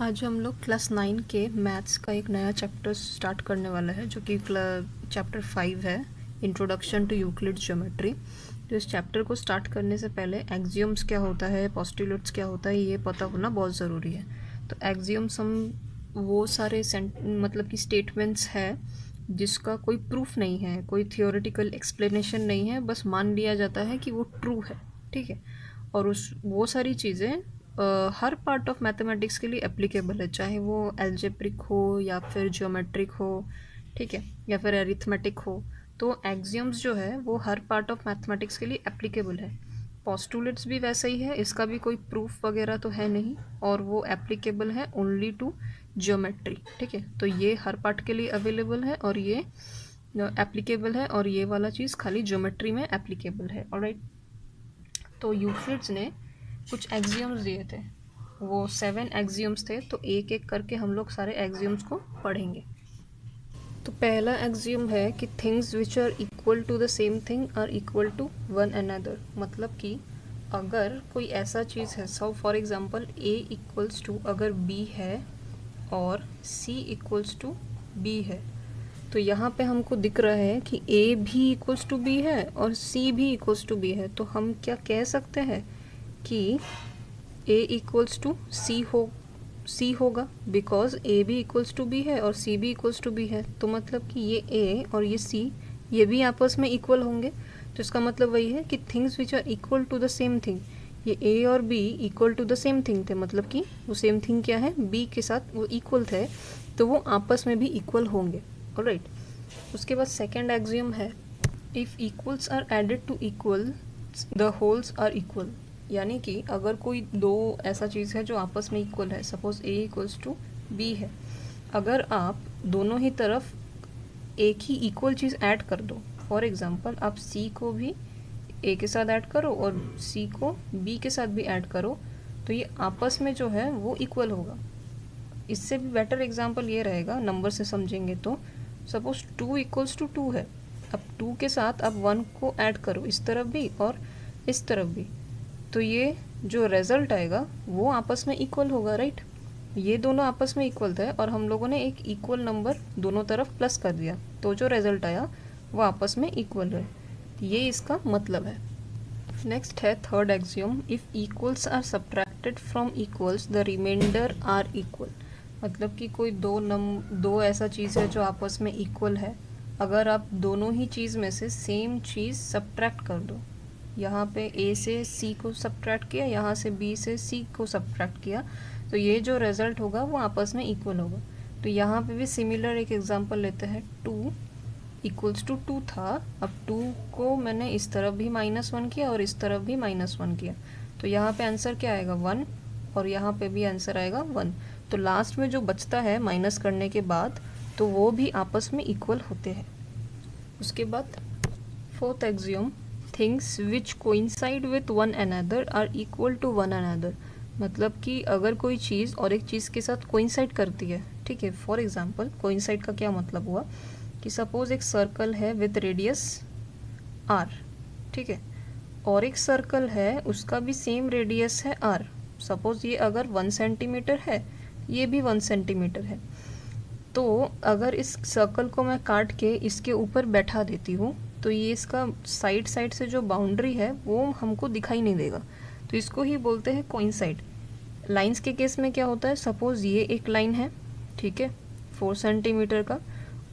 आज हम लोग क्लास 9 के मैथ्स का एक नया चैप्टर स्टार्ट करने वाला है जो कि चैप्टर 5 है, इंट्रोडक्शन टू यूक्लिड ज्योमेट्री। तो इस चैप्टर को स्टार्ट करने से पहले एक्सियम्स क्या होता है, पोस्टुलेट्स क्या होता है, ये पता होना बहुत ज़रूरी है। तो एक्सियम्स हम वो सारे मतलब कि स्टेटमेंट्स है जिसका कोई प्रूफ नहीं है, कोई थियोरेटिकल एक्सप्लेनेशन नहीं है, बस मान लिया जाता है कि वो ट्रू है, ठीक है। और वो सारी चीज़ें हर पार्ट ऑफ मैथमेटिक्स के लिए एप्लीकेबल है, चाहे वो एल्जेब्रिक हो या फिर ज्योमेट्रिक हो, ठीक है, या फिर एरिथमेटिक हो। तो एक्सियम्स जो है वो हर पार्ट ऑफ मैथमेटिक्स के लिए एप्लीकेबल है। पोस्टुलेट्स भी वैसा ही है, इसका भी कोई प्रूफ वगैरह तो है नहीं और वो एप्लीकेबल है ओनली टू ज्योमेट्री, ठीक है। तो ये हर पार्ट के लिए अवेलेबल है और ये एप्लीकेबल है, और ये वाला चीज़ खाली ज्योमेट्री में एप्लीकेबल है। ऑलराइट, तो यूक्लिड्स ने कुछ एक्सियम्स दिए थे, वो 7 एक्सियम्स थे। तो एक एक करके हम लोग सारे एक्सियम्स को पढ़ेंगे। तो पहला एक्सियम है कि things which are equal to the same thing are equal to one another. मतलब कि अगर कोई ऐसा चीज़ है, so for example A equals to अगर बी है और सी इक्वल्स टू बी है, तो यहाँ पे हमको दिख रहा है कि ए भी इक्वल्स टू बी है और सी भी इक्वल्स टू बी है। तो हम क्या कह सकते हैं कि ए इक्वल्स टू सी होगा, बिकॉज ए भी इक्वल्स टू बी है और सी भी इक्वल्स टू बी है। तो मतलब कि ये ए और ये सी ये भी आपस में इक्वल होंगे। तो इसका मतलब वही है कि things which are equal to the same thing, ये ए और B equal to the same thing थे, मतलब कि वो सेम थिंग क्या है, बी के साथ वो इक्वल थे, तो वो आपस में भी इक्वल होंगे। ऑलराइट, उसके बाद सेकेंड एक्सियम है, if equals are added to equal the wholes are equal. यानी कि अगर कोई दो ऐसा चीज़ है जो आपस में इक्वल है, suppose A equals to B है, अगर आप दोनों ही तरफ एक ही इक्वल चीज़ ऐड कर दो, फॉर एग्जांपल आप सी को भी ए के साथ ऐड करो और सी को बी के साथ भी ऐड करो, तो ये आपस में जो है वो इक्वल होगा। इससे भी बेटर एग्जांपल ये रहेगा, नंबर से समझेंगे तो सपोज 2 इक्वल्स टू 2 है, अब 2 के साथ आप 1 को ऐड करो इस तरफ भी और इस तरफ भी, तो ये जो रिजल्ट आएगा वो आपस में इक्वल होगा। राइट, ये दोनों आपस में इक्वल थे और हम लोगों ने एक इक्वल नंबर दोनों तरफ प्लस कर दिया, तो जो रिजल्ट आया वो आपस में इक्वल है। ये इसका मतलब है। नेक्स्ट है third axiom, if equals are subtracted from equals the remainder are equal. मतलब कि कोई दो ऐसा चीज़ है जो आपस में इक्वल है, अगर आप दोनों ही चीज़ में से सेम चीज़ सब्ट्रैक्ट कर दो, यहाँ पे ए से सी को सब्ट्रैक्ट किया, यहाँ से बी से सी को सब्ट्रैक्ट किया, तो ये जो रिजल्ट होगा वो आपस में इक्वल होगा। तो यहाँ पे भी सिमिलर एक एग्जांपल लेते हैं, 2 इक्वल्स टू 2 था, अब 2 को मैंने इस तरफ भी -1 किया और इस तरफ भी -1 किया, तो यहाँ पे आंसर क्या आएगा 1 और यहाँ पे भी आंसर आएगा 1। तो लास्ट में जो बचता है माइनस करने के बाद, तो वो भी आपस में इक्वल होते हैं। उसके बाद fourth axiom, things which coincide with one another are equal to one another. मतलब कि अगर कोई चीज़ और एक चीज़ के साथ कोइंसाइड करती है, ठीक है। फॉर एग्जांपल कोइंसाइड का क्या मतलब हुआ कि सपोज एक सर्कल है विथ रेडियस r, ठीक है, और एक सर्कल है उसका भी सेम रेडियस है r। सपोज ये अगर 1 सेंटीमीटर है, ये भी 1 सेंटीमीटर है, तो अगर इस सर्कल को मैं काट के इसके ऊपर बैठा देती हूँ, तो ये इसका साइड से जो बाउंड्री है वो हमको दिखाई नहीं देगा, तो इसको ही बोलते हैं कोइंसाइड। लाइंस के केस में क्या होता है, सपोज ये एक लाइन है, ठीक है, 4 सेंटीमीटर का,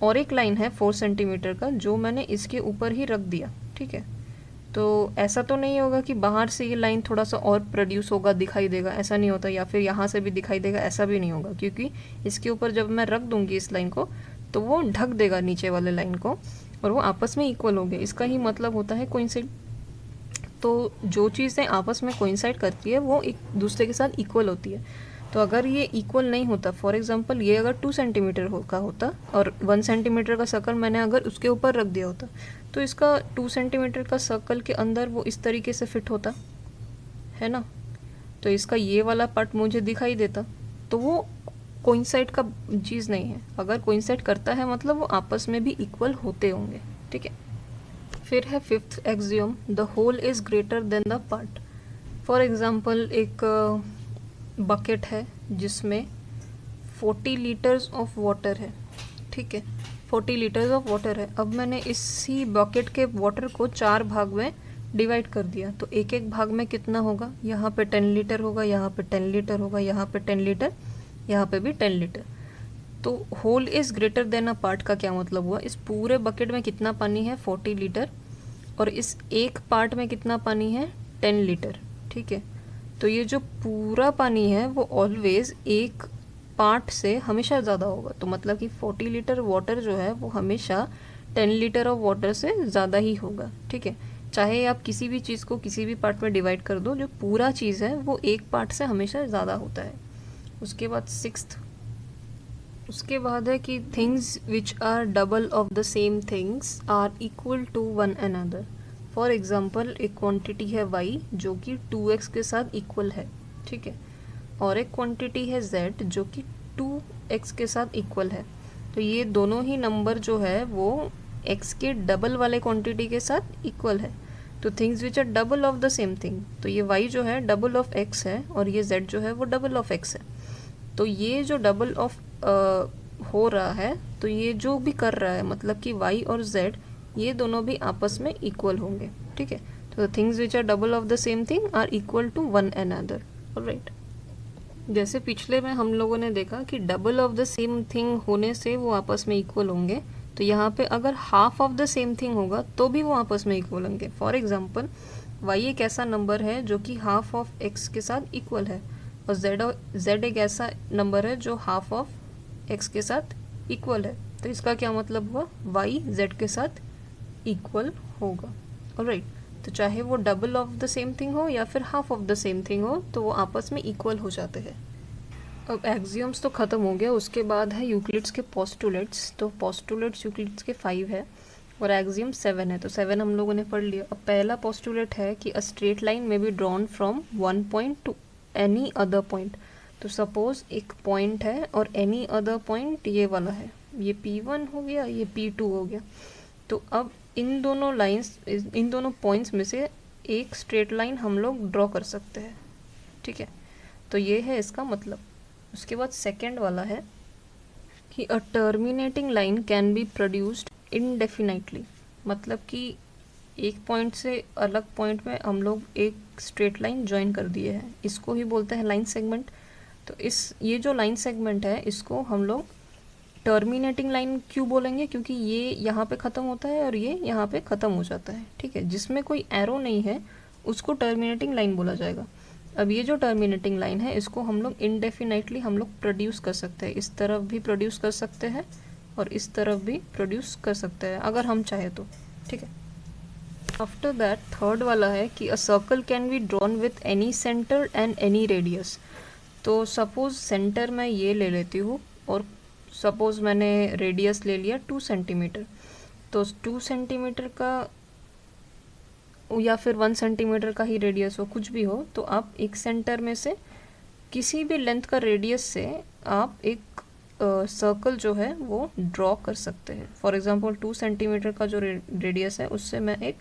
और एक लाइन है 4 सेंटीमीटर का जो मैंने इसके ऊपर ही रख दिया, ठीक है। तो ऐसा तो नहीं होगा कि बाहर से ये लाइन थोड़ा सा और प्रोड्यूस होगा, दिखाई देगा, ऐसा नहीं होता, या फिर यहाँ से भी दिखाई देगा, ऐसा भी नहीं होगा, क्योंकि इसके ऊपर जब मैं रख दूंगी इस लाइन को, तो वो ढक देगा नीचे वाले लाइन को और वो आपस में इक्वल हो गए। इसका ही मतलब होता है कोइंसाइड। तो जो चीज़ें आपस में कोइंसाइड करती है वो एक दूसरे के साथ इक्वल होती है। तो अगर ये इक्वल नहीं होता, फॉर एग्जांपल ये अगर 2 सेंटीमीटर का होता और 1 सेंटीमीटर का सर्कल मैंने अगर उसके ऊपर रख दिया होता, तो इसका 2 सेंटीमीटर का सर्कल के अंदर वो इस तरीके से फिट होता है ना, तो इसका ये वाला पार्ट मुझे दिखाई देता, तो वो कोइंसाइड का चीज़ नहीं है। अगर कोइंसाइड करता है मतलब वो आपस में भी इक्वल होते होंगे, ठीक है। फिर है fifth axiom, the whole is greater than the part. For example एक बकेट है जिसमें 40 लीटर्स ऑफ वाटर है, ठीक है, 40 लीटर्स ऑफ वाटर है। अब मैंने इसी बकेट के वाटर को 4 भाग में डिवाइड कर दिया, तो एक एक भाग में कितना होगा, यहाँ पे 10 लीटर होगा, यहाँ पे 10 लीटर होगा, यहाँ पे 10 लीटर, यहाँ पे भी 10 लीटर। तो whole is greater than a part का क्या मतलब हुआ, इस पूरे बकेट में कितना पानी है 40 लीटर, और इस एक पार्ट में कितना पानी है 10 लीटर, ठीक है। तो ये जो पूरा पानी है वो ऑलवेज एक पार्ट से हमेशा ज़्यादा होगा, तो मतलब कि 40 लीटर वाटर जो है वो हमेशा 10 लीटर ऑफ वाटर से ज़्यादा ही होगा, ठीक है। चाहे आप किसी भी चीज़ को किसी भी पार्ट में डिवाइड कर दो, जो पूरा चीज़ है वो एक पार्ट से हमेशा ज़्यादा होता है। उसके बाद उसके बाद है कि things which are double of the same things are equal to one another. For example एक क्वांटिटी है y जो कि 2x के साथ इक्वल है, ठीक है, और एक क्वांटिटी है z जो कि 2x के साथ इक्वल है। तो ये दोनों ही नंबर जो है वो x के डबल वाले क्वांटिटी के साथ इक्वल है। तो things which are double of the same thing, तो ये y जो है डबल ऑफ x है और ये z जो है वो डबल ऑफ x है। तो ये जो डबल ऑफ हो रहा है, तो ये जो भी कर रहा है मतलब कि y और z ये दोनों भी आपस में इक्वल होंगे, ठीक है। तो things which are double of the same thing are equal to one another, alright. जैसे पिछले में हम लोगों ने देखा कि double of the same thing होने से वो आपस में इक्वल होंगे, तो यहाँ पे अगर half of the same thing होगा तो भी वो आपस में इक्वल होंगे। फॉर एग्जाम्पल y एक ऐसा नंबर है जो कि हाफ ऑफ x के साथ इक्वल है, और z एक ऐसा नंबर है जो हाफ ऑफ x के साथ इक्वल है। तो इसका क्या मतलब हुआ, y z के साथ इक्वल होगा, ऑलराइट। तो चाहे वो double of the same thing हो या फिर half of the same thing हो, तो वो आपस में इक्वल हो जाते हैं। अब एक्सियम्स तो ख़त्म हो गया, उसके बाद है यूक्लिड्स के पोस्टुलेट्स। तो पोस्टुलेट्स यूक्लिड्स के 5 है और एक्सियम 7 है, तो 7 हम लोगों ने पढ़ लिया। अब पहला पोस्टुलेट है कि अ स्ट्रेट लाइन में be drawn from one point two any other point. तो सपोज एक पॉइंट है और एनी अदर पॉइंट ये वाला है, ये P1 हो गया, ये P2 हो गया। तो अब इन दोनों पॉइंट्स में से एक स्ट्रेट लाइन हम लोग ड्रॉ कर सकते हैं, ठीक है। तो ये है इसका मतलब। उसके बाद सेकंड वाला है कि a terminating line can be produced indefinitely, मतलब कि एक पॉइंट से अलग पॉइंट में हम लोग एक स्ट्रेट लाइन ज्वाइन कर दिए हैं, इसको ही बोलते हैं लाइन सेगमेंट। तो ये जो लाइन सेगमेंट है इसको हम लोग टर्मिनेटिंग लाइन क्यों बोलेंगे, क्योंकि ये यहाँ पे ख़त्म होता है और ये यहाँ पे ख़त्म हो जाता है, ठीक है। जिसमें कोई एरो नहीं है उसको टर्मिनेटिंग लाइन बोला जाएगा। अब ये जो टर्मिनेटिंग लाइन है इसको हम लोग इनडेफिनाइटली हम लोग प्रोड्यूस कर सकते हैं, इस तरफ भी प्रोड्यूस कर सकते हैं और इस तरफ भी प्रोड्यूस कर सकते हैं अगर हम चाहे तो, ठीक है। आफ्टर दैट थर्ड वाला है कि a circle can be drawn with any centre and any radius. तो सपोज सेंटर मैं ये ले लेती हूँ और सपोज मैंने रेडियस ले लिया 2 सेंटीमीटर, तो 2 सेंटीमीटर का या फिर 1 सेंटीमीटर का ही रेडियस हो, कुछ भी हो, तो आप एक सेंटर में से किसी भी लेंथ का रेडियस से आप एक सर्कल जो है वो ड्रॉ कर सकते हैं। फॉर एग्जांपल 2 सेंटीमीटर का जो रेडियस है उससे मैं एक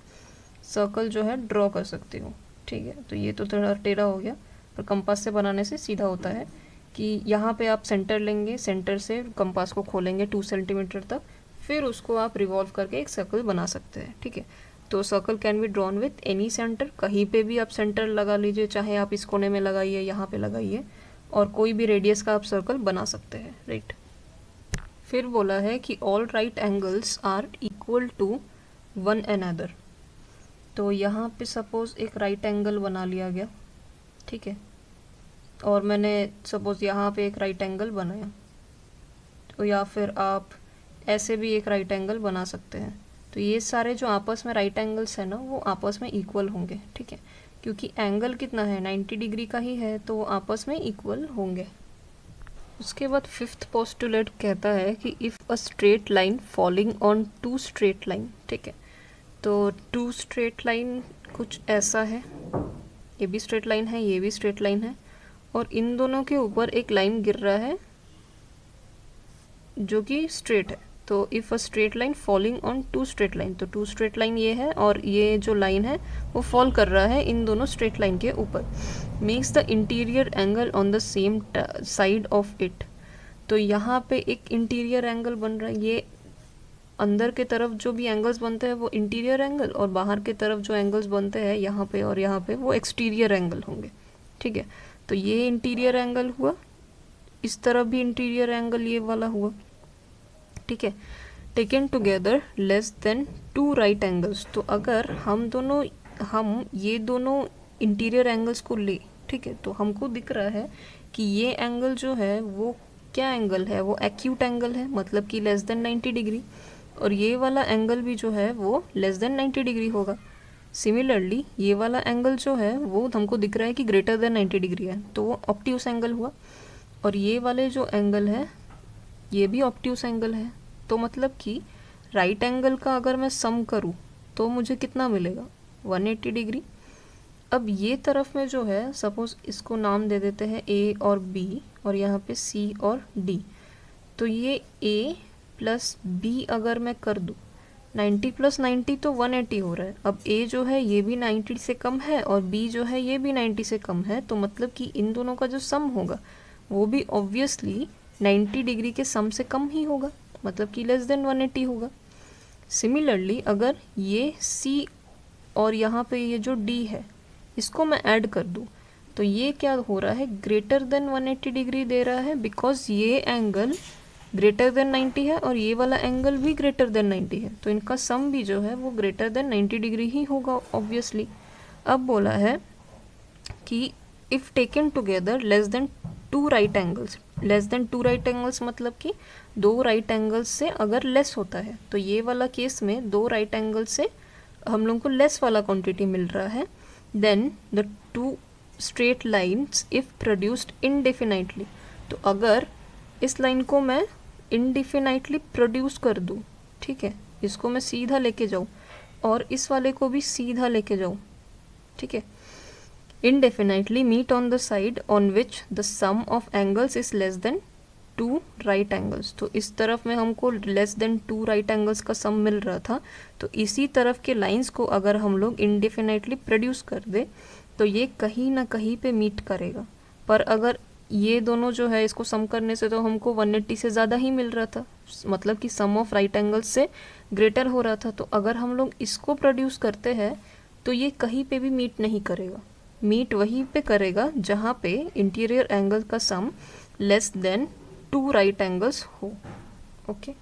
सर्कल जो है ड्रॉ कर सकती हूँ, ठीक है। तो ये तो थोड़ा टेढ़ा हो गया, पर कंपास से बनाने से सीधा होता है कि यहाँ पे आप सेंटर लेंगे, सेंटर से कंपास को खोलेंगे 2 सेंटीमीटर तक, फिर उसको आप रिवॉल्व करके एक सर्कल बना सकते हैं, ठीक है। तो circle can be drawn with any centre, कहीं पे भी आप सेंटर लगा लीजिए, चाहे आप इस कोने में लगाइए, यहाँ पे लगाइए, और कोई भी रेडियस का आप सर्कल बना सकते हैं, राइट। फिर बोला है कि all right angles are equal to one another. तो यहाँ पे सपोज एक राइट एंगल बना लिया गया, ठीक है, और मैंने सपोज यहाँ पे एक राइट एंगल बनाया, तो या फिर आप ऐसे भी एक राइट एंगल बना सकते हैं। तो ये सारे जो आपस में राइट एंगल्स है ना वो आपस में इक्वल होंगे, ठीक है, क्योंकि एंगल कितना है 90 डिग्री का ही है, तो वो आपस में इक्वल होंगे। उसके बाद फिफ्थ पोस्टुलेट कहता है कि if a straight line falling on 2 straight line, ठीक है। तो 2 स्ट्रेट लाइन कुछ ऐसा है, ये भी स्ट्रेट लाइन है, ये भी स्ट्रेट लाइन है, और इन दोनों के ऊपर एक लाइन गिर रहा है जो कि स्ट्रेट है। तो if a straight line falling on 2 straight line, तो 2 स्ट्रेट लाइन ये है और ये जो लाइन है वो फॉल कर रहा है इन दोनों स्ट्रेट लाइन के ऊपर, makes the interior angle on the same side of it. तो यहाँ पे एक इंटीरियर एंगल बन रहा है। ये अंदर के तरफ जो भी एंगल्स बनते हैं वो इंटीरियर एंगल, और बाहर के तरफ जो एंगल्स बनते हैं यहाँ पे और यहाँ पे वो एक्सटीरियर एंगल होंगे। ठीक है, तो ये इंटीरियर एंगल हुआ, इस तरफ भी इंटीरियर एंगल ये वाला हुआ। ठीक है, taken together less than 2 right angles. तो अगर हम ये दोनों इंटीरियर एंगल्स को ले, ठीक है, तो हमको दिख रहा है कि ये एंगल जो है वो क्या एंगल है, वो एक्यूट एंगल है, मतलब कि लेस देन 90 डिग्री, और ये वाला एंगल भी जो है वो लेस देन 90 डिग्री होगा। सिमिलरली ये वाला एंगल जो है वो हमको दिख रहा है कि ग्रेटर देन 90 डिग्री है, तो वो ऑब्ट्यूस एंगल हुआ। और ये वाले जो एंगल है ये भी ऑब्ट्यूस एंगल है। तो मतलब कि राइट एंगल का अगर मैं सम करूँ तो मुझे कितना मिलेगा, 180 डिग्री। अब ये तरफ में जो है, सपोज इसको नाम दे देते हैं ए और बी, और यहाँ पे सी और डी। तो ये ए प्लस बी अगर मैं कर दूँ, 90 प्लस 90 तो 180 हो रहा है। अब ए जो है ये भी 90 से कम है और बी जो है ये भी 90 से कम है, तो मतलब कि इन दोनों का जो सम होगा वो भी ऑब्वियसली 90 डिग्री के सम से कम ही होगा, मतलब कि लेस देन 180 होगा। सिमिलरली अगर ये सी और यहाँ पे ये जो डी है इसको मैं ऐड कर दूँ, तो ये क्या हो रहा है, ग्रेटर देन 180 डिग्री दे रहा है, बिकॉज ये एंगल ग्रेटर देन 90 है और ये वाला एंगल भी ग्रेटर देन 90 है, तो इनका सम भी जो है वो ग्रेटर देन 90 डिग्री ही होगा ऑब्वियसली। अब बोला है कि if taken together less than 2 right angles, less than 2 right angles मतलब कि 2 राइट एंगल्स से अगर लेस होता है, तो ये वाला केस में 2 राइट एंगल से हम लोग को लेस वाला क्वांटिटी मिल रहा है। Then the 2 straight lines if produced indefinitely, तो अगर इस लाइन को मैं इनडिफिनाइटली प्रोड्यूस कर दूँ, ठीक है, इसको मैं सीधा लेके जाऊँ और इस वाले को भी सीधा लेके जाऊँ, ठीक है, indefinitely meet on the side on which the sum of angles is less than 2 right angles। तो इस तरफ में हमको less than 2 right angles का सम मिल रहा था, तो इसी तरफ के लाइंस को अगर हम लोग indefinitely प्रोड्यूस कर दे तो ये कहीं ना कहीं पे मीट करेगा। पर अगर ये दोनों जो है इसको सम करने से तो हमको 180 से ज़्यादा ही मिल रहा था, मतलब कि सम ऑफ राइट एंगल्स से ग्रेटर हो रहा था। तो अगर हम लोग इसको प्रोड्यूस करते हैं तो ये कहीं पे भी मीट नहीं करेगा, मीट वहीं पे करेगा जहाँ पे इंटीरियर एंगल का sum less than 2 right angles हो। ओके,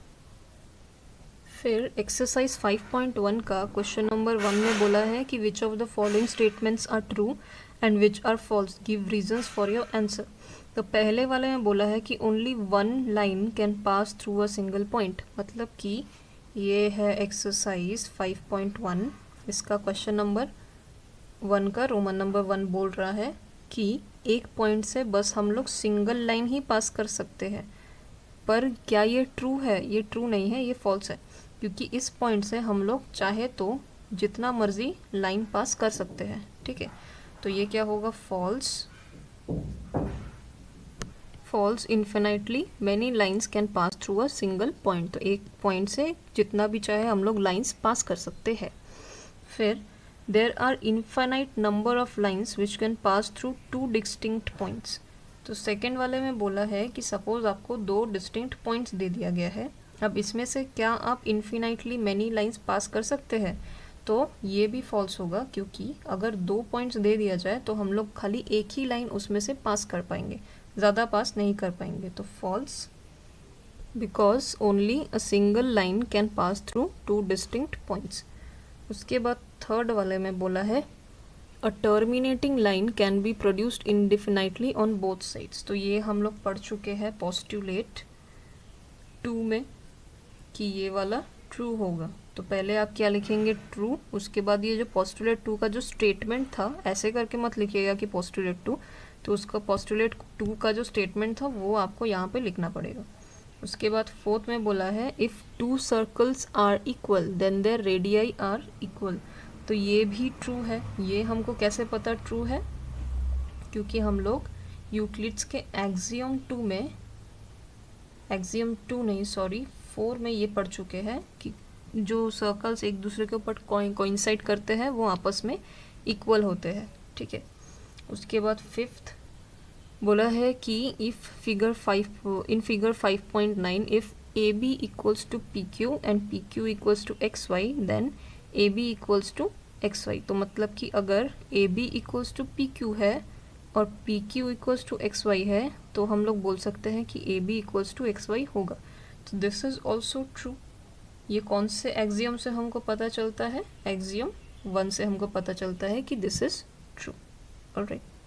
फिर एक्सरसाइज 5.1 का क्वेश्चन नंबर 1 में बोला है कि which of the following statements are true and which are false, give reasons for your answer. तो पहले वाले में बोला है कि only 1 line can pass through a single point, मतलब कि ये है एक्सरसाइज 5.1, इसका क्वेश्चन नंबर 1 का रोमन नंबर 1 बोल रहा है कि एक पॉइंट से बस हम लोग सिंगल लाइन ही पास कर सकते हैं। पर क्या ये ट्रू है? ये ट्रू नहीं है, ये फॉल्स है, क्योंकि इस पॉइंट से हम लोग चाहे तो जितना मर्जी लाइन पास कर सकते हैं। ठीक है, तो ये क्या होगा, false. False, infinitely many lines can pass through a single point. तो एक पॉइंट से जितना भी चाहे हम लोग लाइन्स पास कर सकते हैं। फिर there are infinite number of lines which can pass through 2 distinct points. तो सेकेंड वाले में बोला है कि सपोज आपको 2 डिस्टिंक्ट पॉइंट्स दे दिया गया है, अब इसमें से क्या आप इन्फिनाइटली मैनी लाइन्स पास कर सकते हैं? तो ये भी फॉल्स होगा, क्योंकि अगर 2 पॉइंट्स दे दिया जाए तो हम लोग खाली एक ही लाइन उसमें से पास कर पाएंगे, ज़्यादा पास नहीं कर पाएंगे। तो false, because only a single line can pass through 2 distinct points. उसके बाद थर्ड वाले में बोला है a terminating line can be produced indefinitely on both sides. तो ये हम लोग पढ़ चुके हैं पोस्टुलेट 2 में कि ये वाला ट्रू होगा। तो पहले आप क्या लिखेंगे, ट्रू, उसके बाद ये जो पोस्टुलेट 2 का जो स्टेटमेंट था, ऐसे करके मत लिखिएगा कि पोस्टुलेट 2, तो उसका पोस्टुलेट 2 का जो स्टेटमेंट था वो आपको यहाँ पे लिखना पड़ेगा। उसके बाद फोर्थ में बोला है if 2 circles are equal then their radii are equal. तो ये भी ट्रू है। ये हमको कैसे पता ट्रू है? क्योंकि हम लोग यूक्लिड्स के एक्सियम 2 में, एक्सियम 2 नहीं सॉरी 4 में ये पढ़ चुके हैं कि जो सर्कल्स एक दूसरे के ऊपर कोइंसाइड करते हैं वो आपस में इक्वल होते हैं। ठीक है, उसके बाद फिफ्थ बोला है कि if figure 5.9 if A B equals to P Q and P Q equals to X Y then A B equals to X Y. तो मतलब कि अगर A B equals to P Q है और P Q equals to X Y है तो हम लोग बोल सकते हैं कि A B equals to X Y होगा। तो दिस इज़ ऑल्सो ट्रू। ये कौन से एक्सियम से हमको पता चलता है? एक्सियम 1 से हमको पता चलता है कि दिस इज़ ट्रू। ऑलराइट।